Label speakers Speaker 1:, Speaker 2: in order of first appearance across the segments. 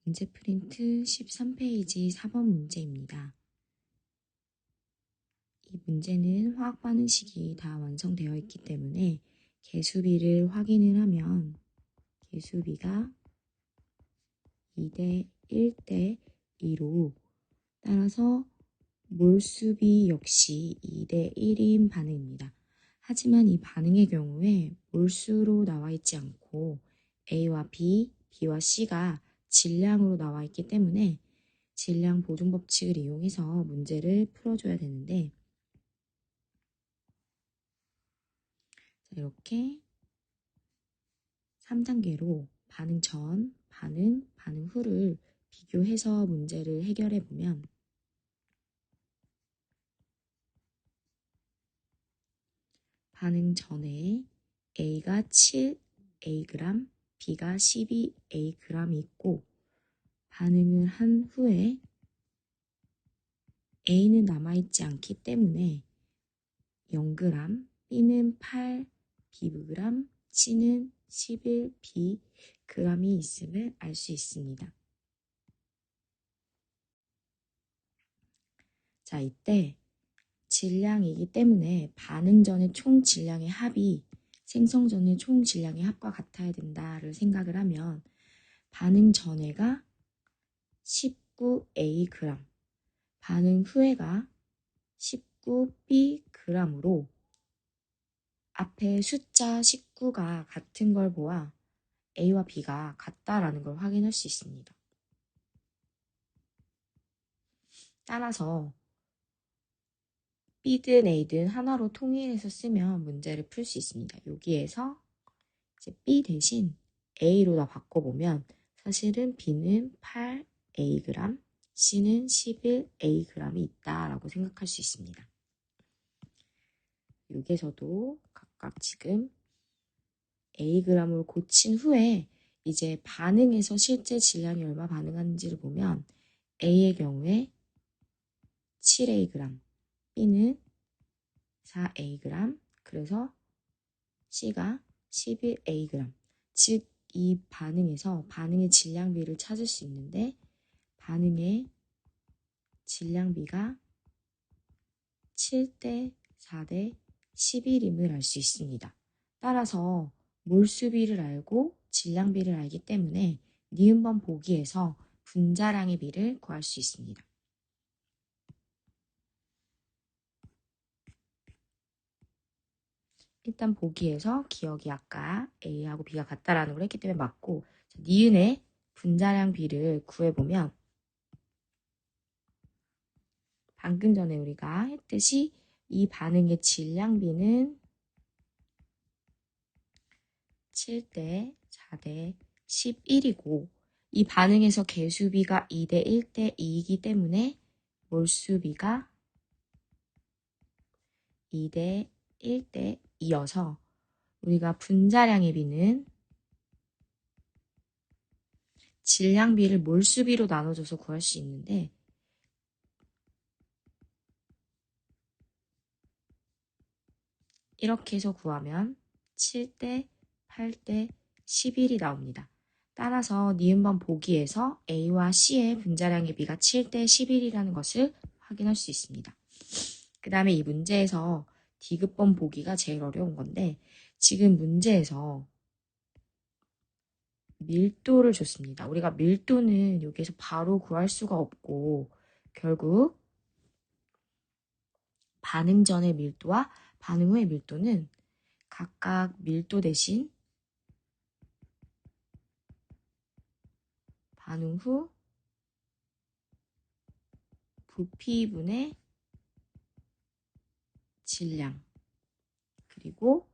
Speaker 1: 문제 프린트 13페이지 4번 문제입니다. 이 문제는 화학 반응식이 다 완성되어 있기 때문에 개수비를 확인을 하면 개수비가 2대 1대 2로 따라서 몰수비 역시 2대 1인 반응입니다. 하지만 이 반응의 경우에 몰수로 나와 있지 않고 A와 B, B와 C가 질량으로 나와 있기 때문에 질량 보존 법칙을 이용해서 문제를 풀어줘야 되는데 이렇게 3단계로 반응 전, 반응 후를 비교해서 문제를 해결해 보면 반응 전에 A가 7Ag, B가 12Ag이 있고 반응을 한 후에 A는 남아있지 않기 때문에 0g, B는 8Bg, C는 11Bg이 있음을 알 수 있습니다. 자, 이때 질량이기 때문에 반응 전의 총 질량의 합이 생성 전의 총 질량의 합과 같아야 된다를 생각을 하면 반응 전에가 19Ag, 반응 후에가 19Bg으로 앞에 숫자 19가 같은 걸 보아 A와 B가 같다라는 걸 확인할 수 있습니다. 따라서 B든 A든 하나로 통일해서 쓰면 문제를 풀 수 있습니다. 여기에서 이제 B 대신 A로 다 바꿔보면 사실은 B는 8Ag, C는 11Ag이 있다라고 생각할 수 있습니다. 여기에서도 각각 지금 Ag으로 고친 후에 이제 반응에서 실제 질량이 얼마 반응하는지를 보면 A의 경우에 7Ag, B는 4Ag, 그래서 C가 11Ag. 즉, 이 반응에서 반응의 질량비를 찾을 수 있는데 반응의 질량비가 7대 4대 11임을 알 수 있습니다. 따라서 몰수비를 알고 질량비를 알기 때문에 니은번 보기에서 분자량의 비를 구할 수 있습니다. 일단 보기에서 기억이 아까 A하고 B가 같다라는 걸 했기 때문에 맞고 니은의 분자량 비를 구해보면 방금 전에 우리가 했듯이 이 반응의 질량비는 7대 4대 11이고 이 반응에서 개수비가 2대 1대 2이기 때문에 몰수비가 2대 1대 2여서 우리가 분자량의 비는 질량비를 몰수비로 나눠줘서 구할 수 있는데 이렇게 해서 구하면 7대 8대 11이 나옵니다. 따라서 니은번 보기에서 A와 C의 분자량의 비가 7대 11이라는 것을 확인할 수 있습니다. 그 다음에 이 문제에서 D급번 보기가 제일 어려운 건데 지금 문제에서 밀도를 줬습니다. 우리가 밀도는 여기에서 바로 구할 수가 없고 결국 반응 전의 밀도와 반응 후의 밀도는 각각 밀도 대신 반응 후 부피분의 질량 그리고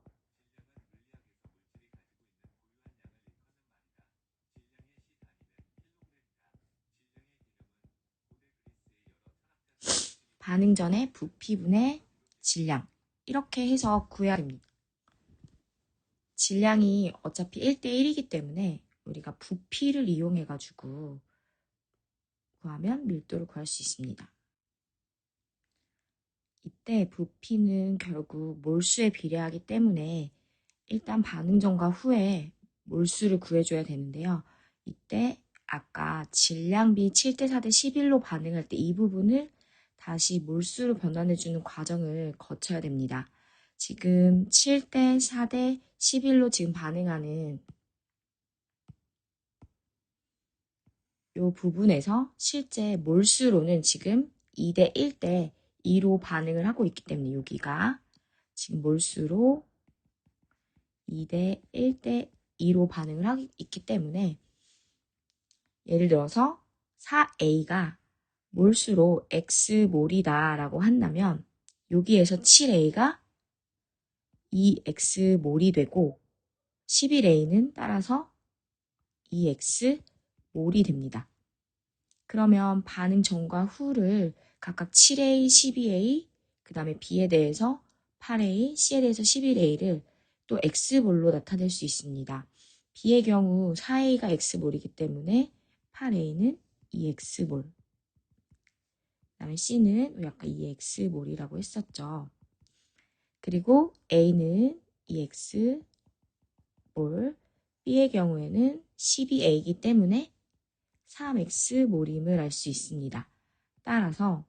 Speaker 1: 반응 전의 부피분의 질량 이렇게 해서 구해야 됩니다. 질량이 어차피 1대1이기 때문에 우리가 부피를 이용해가지고 구하면 밀도를 구할 수 있습니다. 이때 부피는 결국 몰수에 비례하기 때문에 일단 반응 전과 후에 몰수를 구해줘야 되는데요. 이때 아까 질량비 7대 4대 11로 반응할 때 이 부분을 다시 몰수로 변환해주는 과정을 거쳐야 됩니다. 지금 7대 4대 11로 지금 반응하는 이 부분에서 실제 몰수로는 지금 2대 1대 2로 반응을 하고 있기 때문에 여기가 지금 몰수로 2대 1대 2로 반응을 하고 있기 때문에 예를 들어서 4A가 몰수로 X몰이다 라고 한다면 여기에서 7A가 2X몰이 되고 11A는 따라서 2X몰이 됩니다. 그러면 반응 전과 후를 각각 7A, 12A, 그 다음에 B에 대해서 8A, C에 대해서 11A를 또 X몰로 나타낼 수 있습니다. B의 경우 4A가 X몰이기 때문에 8A는 2X몰. 그 다음에 C는 아까 2X몰이라고 했었죠. 그리고 A는 2X몰, B의 경우에는 12A이기 때문에 3X몰임을 알 수 있습니다. 따라서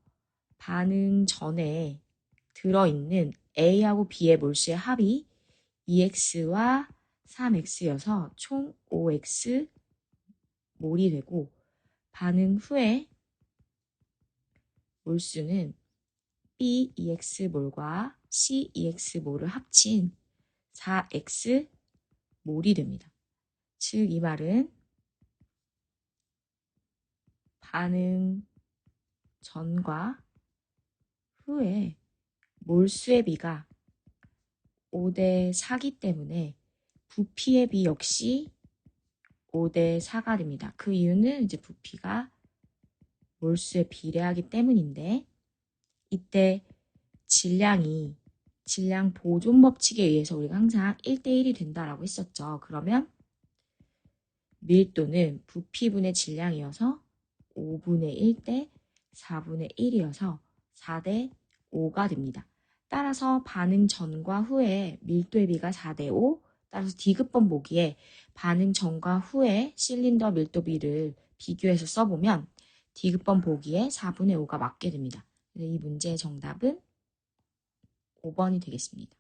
Speaker 1: 반응 전에 들어있는 A하고 B의 몰수의 합이 2X와 3X여서 총 5X몰이 되고 반응 후에 몰수는 B 2X몰과 C 2X몰을 합친 4X몰이 됩니다. 즉 이 말은 반응 전과 후에 몰수의 비가 5대 4기 때문에 부피의 비 역시 5대 4가 됩니다. 그 이유는 이제 부피가 몰수에 비례하기 때문인데 이때 질량 보존 법칙에 의해서 우리가 항상 1대1이 된다라고 했었죠. 그러면 밀도는 부피분의 질량이어서 5분의 1대 4분의 1이어서 4대 5가 됩니다. 따라서 반응 전과 후에 밀도의 비가 4대 5, 따라서 D급번 보기에 반응 전과 후에 실린더 밀도비를 비교해서 써보면 D급번 보기에 4분의 5가 맞게 됩니다. 이 문제의 정답은 5번이 되겠습니다.